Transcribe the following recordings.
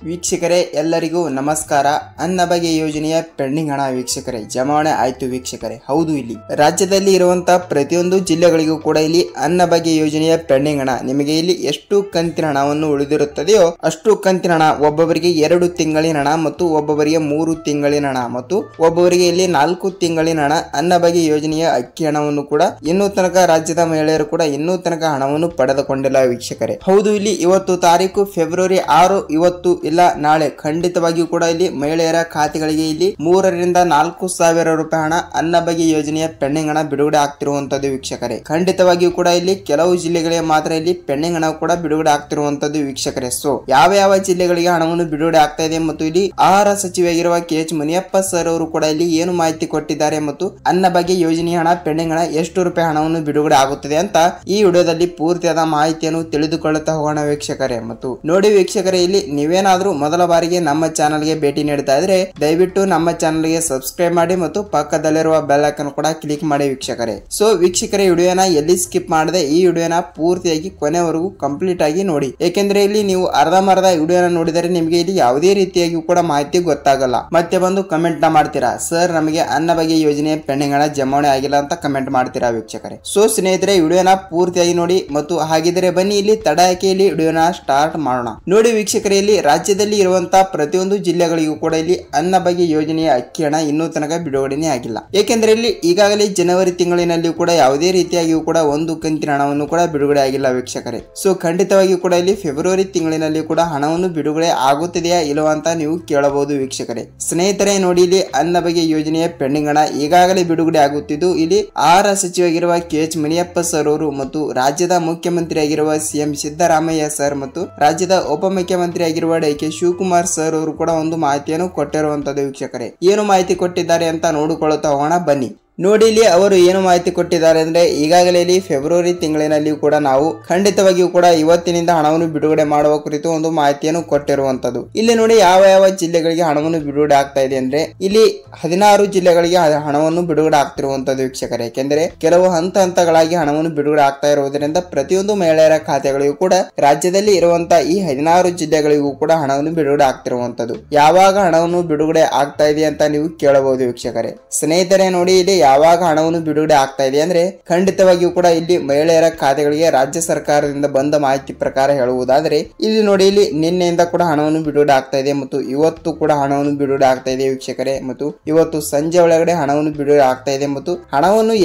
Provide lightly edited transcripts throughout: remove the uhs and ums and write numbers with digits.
ವೀಕ್ಷಕರೇ ಎಲ್ಲರಿಗೂ ನಮಸ್ಕಾರ. ಅನ್ನಭಾಗ್ಯ ಯೋಜನೆಯ ಪೆಂಡಿಂಗ್ ಹಣ ವೀಕ್ಷಕರೇ ಜಮಾವಣೆ ಆಯ್ತು ವೀಕ್ಷಕರೇ. ಹೌದು, ಇಲ್ಲಿ ರಾಜ್ಯದಲ್ಲಿ ಇರುವಂತಹ ಪ್ರತಿಯೊಂದು ಜಿಲ್ಲೆಗಳಿಗೂ ಕೂಡ ಇಲ್ಲಿ ಅನ್ನಭಾಗ್ಯ ಯೋಜನೆಯ ಪೆಂಡಿಂಗ್ ಹಣ ನಿಮಗೆ ಇಲ್ಲಿ ಎಷ್ಟು ಕಂತಿನ ಹಣವನ್ನು ಉಳಿದಿರುತ್ತದೆಯೋ ಅಷ್ಟು ಕಂತಿನ ಹಣ ಒಬ್ಬೊಬ್ಬರಿಗೆ 2 ತಿಂಗಳಿನ ಹಣ ಮತ್ತು ಒಬ್ಬೊಬ್ಬರಿಗೆ 3 ತಿಂಗಳಿನ ಹಣ ಮತ್ತು ಒಬ್ಬೊಬ್ಬರಿಗೆ ಇಲ್ಲಿ 4 ತಿಂಗಳಿನ ಹಣ ಅನ್ನಭಾಗ್ಯ ಯೋಜನೆಯ ಅಕ್ಕಿ ಹಣವನ್ನು ಕೂಡ ಇನ್ನೂ ತನಕ ರಾಜ್ಯದ ಮಹಿಳೆಯರು ಕೂಡ ಇನ್ನೂ ತನಕ ಹಣವನ್ನು ಪಡೆದುಕೊಂಡಿಲ್ಲ ವೀಕ್ಷಕರೇ. ಹೌದು, ಇಲ್ಲಿ ಇವತ್ತು ತಾರೀಕು ಫೆಬ್ರವರಿ 6. ಇವತ್ತು ಇಲ್ಲ ನಾಳೆ ಖಂಡಿತವಾಗಿಯೂ ಕೂಡ ಇಲ್ಲಿ ಮಹಿಳೆಯರ ಖಾತೆಗಳಿಗೆ ಇಲ್ಲಿ 3 ರಿಂದ 4 ಸಾವಿರ ರೂಪಾಯಿ ಹಣ ಅನ್ನಭಾಗ್ಯ ಯೋಜನೆಯ ಪೆಂಡಿಂಗ್ ಹಣ ಬಿಡುಗಡೆ ಆಗ್ತಿರುವಂತದ್ದು ವೀಕ್ಷಕರೇ. ಖಂಡಿತವಾಗಿಯೂ ಕೂಡ ಇಲ್ಲಿ ಕೆಲವು ಜಿಲ್ಲೆಗಳಿಗೆ ಮಾತ್ರ ಇಲ್ಲಿ ಪೆಂಡಿಂಗ್ ಹಣ ಕೂಡ ಬಿಡುಗಡೆ ಆಗ್ತಿರುವಂತದ್ದು ವೀಕ್ಷಕರೇ. ಸೊ ಯಾವ ಜಿಲ್ಲೆಗಳಿಗೆ ಹಣವನ್ನು ಬಿಡುಗಡೆ ಆಗ್ತಾ ಇದೆ ಮತ್ತು ಇಲ್ಲಿ ಆಹಾರ ಸಚಿವರಾಗಿರುವ KH ಮುನಿಯಪ್ಪ ಸರ್ ಅವರು ಕೂಡ ಇಲ್ಲಿ ಏನು ಮಾಹಿತಿ ಕೊಟ್ಟಿದ್ದಾರೆ ಮತ್ತು ಅನ್ನಭಾಗ್ಯ ಯೋಜನೆಯ ಹಣ ಪೆಂಡಿಂಗ್ ಹಣ ಎಷ್ಟು ರೂಪಾಯಿ ಹಣವನ್ನು ಬಿಡುಗಡೆ ಆಗುತ್ತದೆ ಅಂತ ಈ ವಿಡಿಯೋದಲ್ಲಿ ಪೂರ್ತಿಯಾದ ಮಾಹಿತಿಯನ್ನು ತಿಳಿದುಕೊಳ್ಳುತ್ತಾ ಹೋಗೋಣ ವೀಕ್ಷಕರೇ. ಮತ್ತು ನೋಡಿ ವೀಕ್ಷಕರೇ, ಇಲ್ಲಿ ನೀವೇನಾದ್ರೂ ಮೊದಲ ಬಾರಿಗೆ ನಮ್ಮ ಚಾನಲ್ಗೆ ಭೇಟಿ ನೀಡ್ತಾ ಇದ್ರೆ ದಯವಿಟ್ಟು ನಮ್ಮ ಚಾನಲ್ಗೆ ಸಬ್ಸ್ಕ್ರೈಬ್ ಮಾಡಿ ಮತ್ತು ಪಕ್ಕದಲ್ಲಿರುವ ಬೆಲ್ ಐಕಾನ್ ಕೂಡ ಕ್ಲಿಕ್ ಮಾಡಿ ವೀಕ್ಷಕರೇ. ಸೊ ವೀಕ್ಷಕರೇ, ವಿಡಿಯೋನ ಎಲ್ಲಿ ಸ್ಕಿಪ್ ಮಾಡದೆ ಈ ವಿಡಿಯೋನ ಪೂರ್ತಿಯಾಗಿ ಕೊನೆವರೆಗೂ ಕಂಪ್ಲೀಟ್ ಆಗಿ ನೋಡಿ. ಏಕೆಂದ್ರೆ ಇಲ್ಲಿ ನೀವು ಅರ್ಧಂಬರ್ಧ ವಿಡಿಯೋನ ನೋಡಿದರೆ ನಿಮಗೆ ಇಲ್ಲಿ ಯಾವುದೇ ರೀತಿಯಾಗಿ ಕೂಡ ಮಾಹಿತಿ ಗೊತ್ತಾಗಲ್ಲ. ಮತ್ತೆ ಬಂದು ಕಮೆಂಟ್ ನ ಮಾಡ್ತೀರಾ, ಸರ್ ನಮಗೆ ಅನ್ನಭಾಗ್ಯ ಯೋಜನೆಯ ಪೆಂಡಿಂಗ್ ಹಣ ಜಮಾವಣೆ ಆಗಿಲ್ಲ ಅಂತ ಕಮೆಂಟ್ ಮಾಡ್ತೀರಾ ವೀಕ್ಷಕರೇ. ಸೊ ಸ್ನೇಹಿತರೆ, ವಿಡಿಯೋನ ಪೂರ್ತಿಯಾಗಿ ನೋಡಿ ಮತ್ತು ಹಾಗಿದ್ರೆ ಬನ್ನಿ ಇಲ್ಲಿ ತಡ ಹಾಕಿ ಇಲ್ಲಿ ವಿಡಿಯೋನ ಸ್ಟಾರ್ಟ್ ಮಾಡೋಣ. ನೋಡಿ ವೀಕ್ಷಕರೇ, ಇಲ್ಲಿ ರಾಜ್ಯದಲ್ಲಿ ಇರುವಂತಹ ಪ್ರತಿಯೊಂದು ಜಿಲ್ಲೆಗಳಿಗೂ ಕೂಡ ಇಲ್ಲಿ ಅನ್ನಭಾಗ್ಯ ಯೋಜನೆಯ ಅಕ್ಕಿ ಹಣ ಇನ್ನೂ ತನಕ ಬಿಡುಗಡೆನೇ ಆಗಿಲ್ಲ. ಏಕೆಂದ್ರೆ ಇಲ್ಲಿ ಈಗಾಗಲೇ ಜನವರಿ ತಿಂಗಳಿನಲ್ಲಿ ಕೂಡ ಯಾವುದೇ ರೀತಿಯಾಗಿಯೂ ಕೂಡ ಒಂದು ಕಂತಿನ ಹಣವನ್ನು ಕೂಡ ಬಿಡುಗಡೆ ಆಗಿಲ್ಲ ವೀಕ್ಷಕರೇ. ಸೊ ಖಂಡಿತವಾಗಿಯೂ ಕೂಡ ಇಲ್ಲಿ ಫೆಬ್ರವರಿ ತಿಂಗಳಿನಲ್ಲಿ ಕೂಡ ಹಣವನ್ನು ಬಿಡುಗಡೆ ಆಗುತ್ತದೆಯಾ ಇಲ್ಲವಾ ಅಂತ ನೀವು ಕೇಳಬಹುದು ವೀಕ್ಷಕರೇ. ಸ್ನೇಹಿತರೆ ನೋಡಿ, ಇಲ್ಲಿ ಅನ್ನಭಾಗ್ಯ ಯೋಜನೆಯ ಪೆಂಡಿಂಗ್ ಹಣ ಈಗಾಗಲೇ ಬಿಡುಗಡೆ ಆಗುತ್ತಿದ್ದು ಇಲ್ಲಿ ಆಹಾರ ಸಚಿವರಾಗಿರುವ KH ಮುನಿಯಪ್ಪ ಸರ್ ಅವರು ಮತ್ತು ರಾಜ್ಯದ ಮುಖ್ಯಮಂತ್ರಿ ಆಗಿರುವ CM ಸಿದ್ದರಾಮಯ್ಯ ಸರ್ ಮತ್ತು ರಾಜ್ಯದ ಉಪಮುಖ್ಯಮಂತ್ರಿ ಆಗಿರುವ DK ಶಿವಕುಮಾರ್ ಸರ್ ಅವರು ಕೂಡ ಒಂದು ಮಾಹಿತಿಯನ್ನು ಕೊಟ್ಟಿರುವಂತದ್ದು ವೀಕ್ಷಕರೇ. ಏನು ಮಾಹಿತಿ ಕೊಟ್ಟಿದ್ದಾರೆ ಅಂತ ನೋಡಿಕೊಳ್ಳುತ್ತಾ ಹೋಗೋಣ ಬನ್ನಿ. ನೋಡಿ, ಇಲ್ಲಿ ಅವರು ಏನು ಮಾಹಿತಿ ಕೊಟ್ಟಿದ್ದಾರೆ ಅಂದ್ರೆ ಈಗಾಗಲೇ ಇಲ್ಲಿ ಫೆಬ್ರವರಿ ತಿಂಗಳಿನಲ್ಲಿ ಕೂಡ ನಾವು ಖಂಡಿತವಾಗಿಯೂ ಕೂಡ ಇವತ್ತಿನಿಂದ ಹಣವನ್ನು ಬಿಡುಗಡೆ ಮಾಡುವ ಕುರಿತು ಒಂದು ಮಾಹಿತಿಯನ್ನು ಕೊಟ್ಟಿರುವಂತದ್ದು. ಇಲ್ಲಿ ನೋಡಿ ಯಾವ ಜಿಲ್ಲೆಗಳಿಗೆ ಹಣವನ್ನು ಬಿಡುಗಡೆ ಆಗ್ತಾ ಇದೆ ಅಂದ್ರೆ ಇಲ್ಲಿ 16 ಜಿಲ್ಲೆಗಳಿಗೆ ಹಣವನ್ನು ಬಿಡುಗಡೆ ಆಗ್ತಿರುವಂತದ್ದು ವೀಕ್ಷಕರೇ. ಯಾಕೆಂದ್ರೆ ಕೆಲವು ಹಂತಗಳಾಗಿ ಹಣವನ್ನು ಬಿಡುಗಡೆ ಆಗ್ತಾ ಇರುವುದರಿಂದ ಪ್ರತಿಯೊಂದು ಮಹಿಳೆಯರ ಖಾತೆಗಳಿಗೂ ಕೂಡ ರಾಜ್ಯದಲ್ಲಿ ಇರುವಂತಹ ಈ 16 ಜಿಲ್ಲೆಗಳಿಗೂ ಕೂಡ ಹಣವನ್ನು ಬಿಡುಗಡೆ ಆಗ್ತಿರುವಂತದ್ದು. ಯಾವಾಗ ಹಣವನ್ನು ಬಿಡುಗಡೆ ಆಗ್ತಾ ಇದೆ ಅಂತ ನೀವು ಕೇಳಬಹುದು ವೀಕ್ಷಕರೇ. ಸ್ನೇಹಿತರೆ ನೋಡಿ, ಇಲ್ಲಿ ಯಾವಾಗ ಹಣವನ್ನು ಬಿಡುಗಡೆ ಆಗ್ತಾ ಇದೆ ಅಂದ್ರೆ ಖಂಡಿತವಾಗಿಯೂ ಕೂಡ ಇಲ್ಲಿ ಮಹಿಳೆಯರ ಖಾತೆಗಳಿಗೆ ರಾಜ್ಯ ಸರ್ಕಾರದಿಂದ ಬಂದ ಮಾಹಿತಿ ಪ್ರಕಾರ ಹೇಳುವುದಾದ್ರೆ ಇಲ್ಲಿ ನೋಡಿ, ಇಲ್ಲಿ ನಿನ್ನೆಯಿಂದ ಕೂಡ ಹಣವನ್ನು ಬಿಡುಗಡೆ ಆಗ್ತಾ ಇದೆ ಮತ್ತು ಇವತ್ತು ಕೂಡ ಹಣವನ್ನು ಬಿಡುಗಡೆ ಆಗ್ತಾ ಇದೆ ವೀಕ್ಷಕರೇ. ಮತ್ತು ಇವತ್ತು ಸಂಜೆ ಒಳಗಡೆ ಹಣವನ್ನು ಬಿಡುಗಡೆ ಆಗ್ತಾ ಇದೆ ಮತ್ತು ಹಣವನ್ನು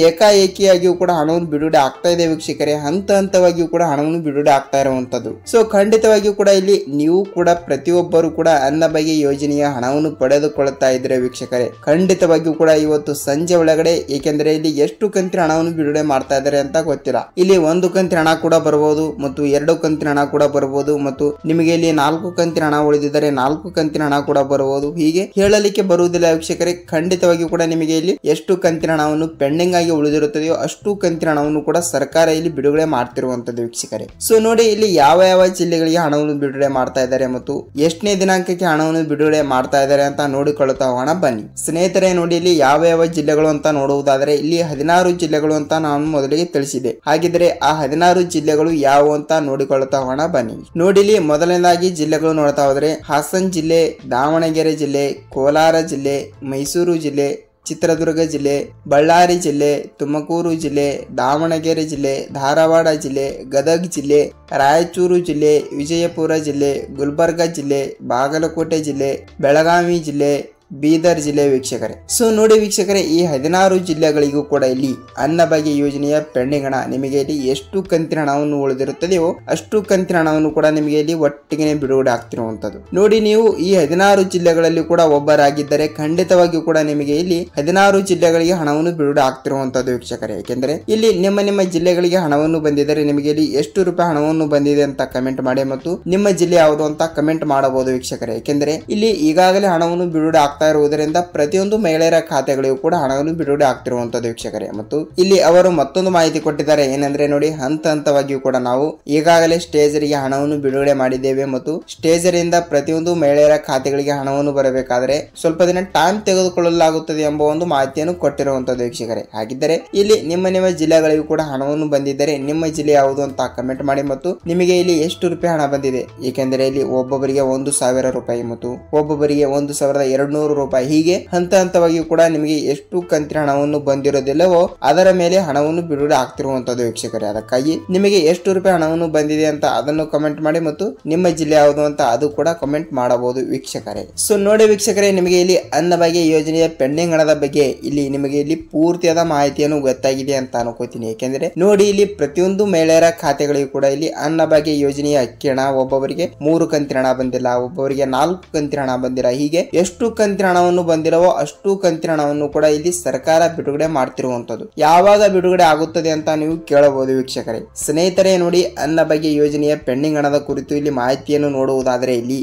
ಏಕಾಏಕಿಯಾಗಿಯೂ ಕೂಡ ಹಣವನ್ನು ಬಿಡುಗಡೆ ಆಗ್ತಾ ಇದೆ ವೀಕ್ಷಕರೇ. ಹಂತವಾಗಿಯೂ ಕೂಡ ಹಣವನ್ನು ಬಿಡುಗಡೆ ಆಗ್ತಾ ಇರುವಂತದ್ದು. ಸೊ ಖಂಡಿತವಾಗಿಯೂ ಕೂಡ ಇಲ್ಲಿ ನೀವು ಕೂಡ ಪ್ರತಿಯೊಬ್ಬರು ಕೂಡ ಅನ್ನಭಾಗ್ಯ ಯೋಜನೆಯ ಹಣವನ್ನು ಪಡೆದುಕೊಳ್ಳುತ್ತಾ ಇದ್ರೆ ವೀಕ್ಷಕರೇ, ಖಂಡಿತವಾಗಿಯೂ ಕೂಡ ಇವತ್ತು ಸಂಜೆ ಒಳಗಡೆ, ಏಕೆಂದ್ರೆ ಇಲ್ಲಿ ಎಷ್ಟು ಕಂತಿನ ಹಣವನ್ನು ಬಿಡುಗಡೆ ಮಾಡ್ತಾ ಇದ್ದಾರೆ ಅಂತ ಗೊತ್ತಿಲ್ಲ. ಇಲ್ಲಿ 1 ಕಂತಿನ ಹಣ ಕೂಡ ಬರಬಹುದು ಮತ್ತು 2 ಕಂತಿನ ಹಣ ಕೂಡ ಬರಬಹುದು ಮತ್ತು ನಿಮಗೆ ಇಲ್ಲಿ 4 ಕಂತಿನ ಹಣ ಉಳಿದಿದ್ದರೆ 4 ಕಂತಿನ ಹಣ ಕೂಡ ಬರಬಹುದು. ಹೀಗೆ ಹೇಳಲಿಕ್ಕೆ ಬರುವುದಿಲ್ಲ ವೀಕ್ಷಕರೇ. ಖಂಡಿತವಾಗಿಯೂ ಕೂಡ ನಿಮಗೆ ಇಲ್ಲಿ ಎಷ್ಟು ಕಂತಿನ ಹಣವನ್ನು ಪೆಂಡಿಂಗ್ ಆಗಿ ಉಳಿದಿರುತ್ತದೆಯೋ ಅಷ್ಟು ಕಂತಿನ ಹಣವನ್ನು ಕೂಡ ಸರ್ಕಾರ ಇಲ್ಲಿ ಬಿಡುಗಡೆ ಮಾಡ್ತಿರುವಂತದ್ದು ವೀಕ್ಷಕರೇ. ಸೊ ನೋಡಿ, ಇಲ್ಲಿ ಯಾವ ಜಿಲ್ಲೆಗಳಿಗೆ ಹಣವನ್ನು ಬಿಡುಗಡೆ ಮಾಡ್ತಾ ಇದ್ದಾರೆ ಮತ್ತು ಎಷ್ಟನೇ ದಿನಾಂಕಕ್ಕೆ ಹಣವನ್ನು ಬಿಡುಗಡೆ ಮಾಡ್ತಾ ಇದ್ದಾರೆ ಅಂತ ನೋಡಿಕೊಳ್ಳುತ್ತಾ ಹೋಗೋಣ ಬನ್ನಿ. ಸ್ನೇಹಿತರೆ ನೋಡಿ, ಇಲ್ಲಿ ಯಾವ ಜಿಲ್ಲೆಗಳು ಅಂತ ನೋಡುವುದಾದರೆ ಇಲ್ಲಿ 16 ಜಿಲ್ಲೆಗಳು ಅಂತ ನಾನು ಮೊದಲಿಗೆ ತಿಳಿಸಿದೆ. ಹಾಗಿದ್ರೆ ಆ 16 ಜಿಲ್ಲೆಗಳು ಯಾವುವು ಅಂತ ನೋಡಿಕೊಳ್ಳುತ್ತಾ ಹೋಗೋಣ ಬನ್ನಿ. ನೋಡಿ, ಇಲ್ಲಿ ಮೊದಲನೇದಾಗಿ ಜಿಲ್ಲೆಗಳು ನೋಡ್ತಾ ಹೋದ್ರೆ ಹಾಸನ್ ಜಿಲ್ಲೆ, ದಾವಣಗೆರೆ ಜಿಲ್ಲೆ, ಕೋಲಾರ ಜಿಲ್ಲೆ, ಮೈಸೂರು ಜಿಲ್ಲೆ, ಚಿತ್ರದುರ್ಗ ಜಿಲ್ಲೆ, ಬಳ್ಳಾರಿ ಜಿಲ್ಲೆ, ತುಮಕೂರು ಜಿಲ್ಲೆ, ದಾವಣಗೆರೆ ಜಿಲ್ಲೆ, ಧಾರವಾಡ ಜಿಲ್ಲೆ, ಗದಗ ಜಿಲ್ಲೆ, ರಾಯಚೂರು ಜಿಲ್ಲೆ, ವಿಜಯಪುರ ಜಿಲ್ಲೆ, ಗುಲ್ಬರ್ಗ ಜಿಲ್ಲೆ, ಬಾಗಲಕೋಟೆ ಜಿಲ್ಲೆ, ಬೆಳಗಾವಿ ಜಿಲ್ಲೆ, ಬೀದರ್ ಜಿಲ್ಲೆ ವೀಕ್ಷಕರೇ. ಸೊ ನೋಡಿ ವೀಕ್ಷಕರೇ, ಈ 16 ಜಿಲ್ಲೆಗಳಿಗೂ ಕೂಡ ಇಲ್ಲಿ ಅನ್ನಭಾಗ್ಯ ಯೋಜನೆಯ ಪೆಂಡಿಂಗ್ ಹಣ ನಿಮಗೆ ಇಲ್ಲಿ ಎಷ್ಟು ಕಂತಿನ ಹಣವನ್ನು ಉಳಿದಿರುತ್ತದೆಯೋ ಅಷ್ಟು ಕಂತಿನ ಹಣವನ್ನು ಕೂಡ ನಿಮಗೆ ಇಲ್ಲಿ ಒಟ್ಟಿಗೆ ಬಿಡುಗಡೆ ಆಗ್ತಿರುವಂತದ್ದು. ನೋಡಿ, ನೀವು ಈ 16 ಜಿಲ್ಲೆಗಳಲ್ಲಿ ಕೂಡ ಒಬ್ಬರಾಗಿದ್ದರೆ ಖಂಡಿತವಾಗಿಯೂ ಕೂಡ ನಿಮಗೆ ಇಲ್ಲಿ 16 ಜಿಲ್ಲೆಗಳಿಗೆ ಹಣವನ್ನು ಬಿಡುಗಡೆ ಆಗ್ತಿರುವಂತದ್ದು ವೀಕ್ಷಕರೇ. ಯಾಕೆಂದ್ರೆ ಇಲ್ಲಿ ನಿಮ್ಮ ಜಿಲ್ಲೆಗಳಿಗೆ ಹಣವನ್ನು ಬಂದಿದ್ದರೆ ನಿಮಗೆ ಇಲ್ಲಿ ಎಷ್ಟು ರೂಪಾಯಿ ಹಣವನ್ನು ಬಂದಿದೆ ಅಂತ ಕಮೆಂಟ್ ಮಾಡಿ ಮತ್ತು ನಿಮ್ಮ ಜಿಲ್ಲೆ ಯಾವುದು ಅಂತ ಕಮೆಂಟ್ ಮಾಡಬಹುದು ವೀಕ್ಷಕರೇ. ಯಾಕೆಂದ್ರೆ ಇಲ್ಲಿ ಈಗಾಗಲೇ ಹಣವನ್ನು ಬಿಡುಗಡೆ ಆಗ್ತಾ ಇರುವುದರಿಂದ ಪ್ರತಿಯೊಂದು ಮಹಿಳೆಯರ ಖಾತೆಗಳಿಗೂ ಕೂಡ ಹಣವನ್ನು ಬಿಡುಗಡೆ ಆಗ್ತಿರುವಂತದ್ದು ವೀಕ್ಷಕರೇ. ಮತ್ತು ಇಲ್ಲಿ ಅವರು ಮತ್ತೊಂದು ಮಾಹಿತಿ ಕೊಟ್ಟಿದ್ದಾರೆ, ಏನಂದ್ರೆ ನೋಡಿ, ಹಂತ ಹಂತವಾಗಿಯೂ ಕೂಡ ನಾವು ಈಗಾಗಲೇ ಸ್ಟೇಜರಿಗೆ ಹಣವನ್ನು ಬಿಡುಗಡೆ ಮಾಡಿದ್ದೇವೆ ಮತ್ತು ಸ್ಟೇಜರಿಂದ ಪ್ರತಿಯೊಂದು ಮಹಿಳೆಯರ ಖಾತೆಗಳಿಗೆ ಹಣವನ್ನು ಬರಬೇಕಾದರೆ ಸ್ವಲ್ಪ ದಿನ ಟೈಮ್ ತೆಗೆದುಕೊಳ್ಳಲಾಗುತ್ತದೆ ಎಂಬ ಒಂದು ಮಾಹಿತಿಯನ್ನು ಕೊಟ್ಟಿರುವಂತದ್ದು ವೀಕ್ಷಕರೇ. ಹಾಗಿದ್ದರೆ ಇಲ್ಲಿ ನಿಮ್ಮ ಜಿಲ್ಲೆಗಳಿಗೂ ಕೂಡ ಹಣವನ್ನು ಬಂದಿದ್ದರೆ ನಿಮ್ಮ ಜಿಲ್ಲೆ ಯಾವುದು ಅಂತ ಕಮೆಂಟ್ ಮಾಡಿ ಮತ್ತು ನಿಮಗೆ ಇಲ್ಲಿ ಎಷ್ಟು ರೂಪಾಯಿ ಹಣ ಬಂದಿದೆ. ಏಕೆಂದರೆ ಇಲ್ಲಿ ಒಬ್ಬೊಬ್ಬರಿಗೆ 1,000 ರೂಪಾಯಿ ಮತ್ತು ಒಬ್ಬೊಬ್ಬರಿಗೆ 1,200 ರೂಪಾಯಿ, ಹೀಗೆ ಹಂತ ಹಂತವಾಗಿಯೂ ಕೂಡ ನಿಮಗೆ ಎಷ್ಟು ಕಂತಿನ ಹಣವನ್ನು ಬಂದಿರೋದಿಲ್ಲವೋ ಅದರ ಮೇಲೆ ಹಣವನ್ನು ಬಿಡುಗಡೆ ಆಗ್ತಿರುವಂತದ್ದು ವೀಕ್ಷಕರೇ. ಅದಕ್ಕಾಗಿ ನಿಮಗೆ ಎಷ್ಟು ರೂಪಾಯಿ ಹಣವನ್ನು ಬಂದಿದೆ ಅಂತ ಅದನ್ನು ಕಮೆಂಟ್ ಮಾಡಿ ಮತ್ತು ನಿಮ್ಮ ಜಿಲ್ಲೆ ಯಾವುದು ಅಂತ ಅದು ಕೂಡ ಕಮೆಂಟ್ ಮಾಡಬಹುದು ವೀಕ್ಷಕರೇ. ಸೊ ನೋಡಿ ವೀಕ್ಷಕರೇ, ನಿಮಗೆ ಇಲ್ಲಿ ಅನ್ನಭಾಗ್ಯ ಯೋಜನೆಯ ಪೆಂಡಿಂಗ್ ಹಣದ ಬಗ್ಗೆ ಇಲ್ಲಿ ನಿಮಗೆ ಇಲ್ಲಿ ಪೂರ್ತಿಯಾದ ಮಾಹಿತಿಯನ್ನು ಗೊತ್ತಾಗಿದೆ ಅಂತ ಅನ್ಕೋತೀನಿ. ಏಕೆಂದ್ರೆ ನೋಡಿ, ಇಲ್ಲಿ ಪ್ರತಿಯೊಂದು ಮಹಿಳೆಯರ ಖಾತೆಗಳಿಗೂ ಕೂಡ ಇಲ್ಲಿ ಅನ್ನಭಾಗ್ಯ ಯೋಜನೆಯ ಅಕ್ಕಿ ಹಣ ಒಬ್ಬೊಬ್ಬರಿಗೆ 3 ಕಂತಿನ ಹಣ ಬಂದಿಲ್ಲ, ಒಬ್ಬೊಬ್ಬರಿಗೆ 4 ಕಂತಿನ ಹಣ ಬಂದಿಲ್ಲ, ಹೀಗೆ ಎಷ್ಟು ಕಂತಿನ ಹಣವನ್ನು ಬಂದಿಲ್ಲವೋ ಅಷ್ಟು ಕಂತಿನ ಹಣವನ್ನು ಕೂಡ ಇಲ್ಲಿ ಸರ್ಕಾರ ಬಿಡುಗಡೆ ಮಾಡ್ತಿರುವಂತದ್ದು. ಯಾವಾಗ ಬಿಡುಗಡೆ ಆಗುತ್ತದೆ ಅಂತ ನೀವು ಕೇಳಬಹುದು ವೀಕ್ಷಕರೇ. ಸ್ನೇಹಿತರೆ ನೋಡಿ, ಅನ್ನಭಾಗ್ಯ ಯೋಜನೆಯ ಪೆಂಡಿಂಗ್ ಹಣದ ಕುರಿತು ಇಲ್ಲಿ ಮಾಹಿತಿಯನ್ನು ನೋಡುವುದಾದರೆ ಇಲ್ಲಿ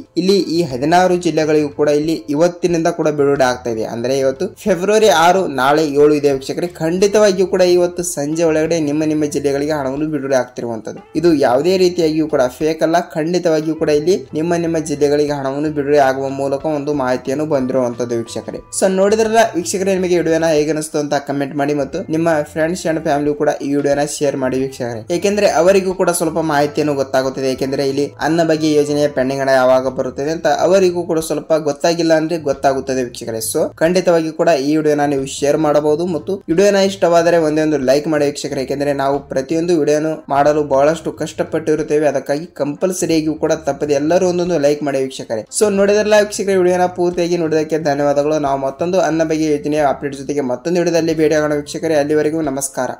ಈ 16 ಜಿಲ್ಲೆಗಳಿಗೂ ಕೂಡ ಇಲ್ಲಿ ಇವತ್ತಿನಿಂದ ಕೂಡ ಬಿಡುಗಡೆ ಆಗ್ತಾ ಇದೆ. ಅಂದ್ರೆ ಇವತ್ತು ಫೆಬ್ರವರಿ 6, ನಾಳೆ 7 ಇದೆ ವೀಕ್ಷಕರೇ. ಖಂಡಿತವಾಗಿಯೂ ಕೂಡ ಇವತ್ತು ಸಂಜೆ ಒಳಗಡೆ ನಿಮ್ಮ ಜಿಲ್ಲೆಗಳಿಗೆ ಹಣವನ್ನು ಬಿಡುಗಡೆ ಆಗ್ತಿರುವಂತದ್ದು. ಇದು ಯಾವುದೇ ರೀತಿಯಾಗಿಯೂ ಕೂಡ ಫೇಕ್ ಅಲ್ಲ, ಖಂಡಿತವಾಗಿಯೂ ಕೂಡ ಇಲ್ಲಿ ನಿಮ್ಮ ಜಿಲ್ಲೆಗಳಿಗೆ ಹಣವನ್ನು ಬಿಡುಗಡೆ ಆಗುವ ಮೂಲಕ ಒಂದು ಮಾಹಿತಿಯನ್ನು ಬಂದಿರುವಂತದ್ದು ವೀಕ್ಷಕರೇ. ಸೊ ನೋಡಿದ್ರಲ್ಲ ವೀಕ್ಷಕರೇ, ನಿಮಗೆ ವಿಡಿಯೋನ ಹೇಗೆ ಅನಿಸ್ತು ಅಂತ ಕಮೆಂಟ್ ಮಾಡಿ ಮತ್ತು ನಿಮ್ಮ ಫ್ರೆಂಡ್ಸ್ ಅಂಡ್ ಫ್ಯಾಮಿಲಿ ಕೂಡ ಈ ವಿಡಿಯೋನ ಶೇರ್ ಮಾಡಿ ವೀಕ್ಷಕರೇ. ಏಕೆಂದ್ರೆ ಅವರಿಗೂ ಕೂಡ ಸ್ವಲ್ಪ ಮಾಹಿತಿಯನ್ನು ಗೊತ್ತಾಗುತ್ತದೆ. ಏಕೆಂದ್ರೆ ಇಲ್ಲಿ ಅನ್ನಭಾಗ್ಯ ಯೋಜನೆಯ ಪೆಂಡಿಂಗ್ ಹಣ ಯಾವಾಗ ಬರುತ್ತದೆ ಅಂತ ಅವರಿಗೂ ಕೂಡ ಸ್ವಲ್ಪ ಗೊತ್ತಾಗಿಲ್ಲ ಅಂದ್ರೆ ಗೊತ್ತಾಗುತ್ತದೆ ವೀಕ್ಷಕರೇ. ಸೊ ಖಂಡಿತವಾಗಿ ಕೂಡ ಈ ವಿಡಿಯೋನ ನೀವು ಶೇರ್ ಮಾಡಬಹುದು ಮತ್ತು ವಿಡಿಯೋನ ಇಷ್ಟವಾದರೆ ಒಂದೇ ಲೈಕ್ ಮಾಡಿ ವೀಕ್ಷಕರೇ. ಏಕೆಂದ್ರೆ ನಾವು ಪ್ರತಿಯೊಂದು ವಿಡಿಯೋನು ಮಾಡಲು ಬಹಳಷ್ಟು ಕಷ್ಟಪಟ್ಟಿರುತ್ತೇವೆ, ಅದಕ್ಕಾಗಿ ಕಂಪಲ್ಸರಿಯಾಗಿಯೂ ಕೂಡ ತಪ್ಪದೆ ಎಲ್ಲರೂ ಒಂದೊಂದು ಲೈಕ್ ಮಾಡಿ ವೀಕ್ಷಕರೇ. ಸೊ ನೋಡಿದ್ರಲ್ಲ ವೀಕ್ಷಕರೇ, ವಿಡಿಯೋನ ಪೂರ್ತಿಯಾಗಿ ನೋಡಿದಕ್ಕೆ ಧನ್ಯವಾದಗಳು. ನಾವು ಮತ್ತೊಂದು ಅನ್ನಭಾಗ್ಯ ಯೋಜನೆಯ ಅಪ್ಡೇಟ್ ಜೊತೆಗೆ ಮತ್ತೊಂದು ವಿಡಿಯೋದಲ್ಲಿ ಭೇಟಿಯಾಗೋಣ ವೀಕ್ಷಕರೇ. ಅಲ್ಲಿವರೆಗೂ ನಮಸ್ಕಾರ.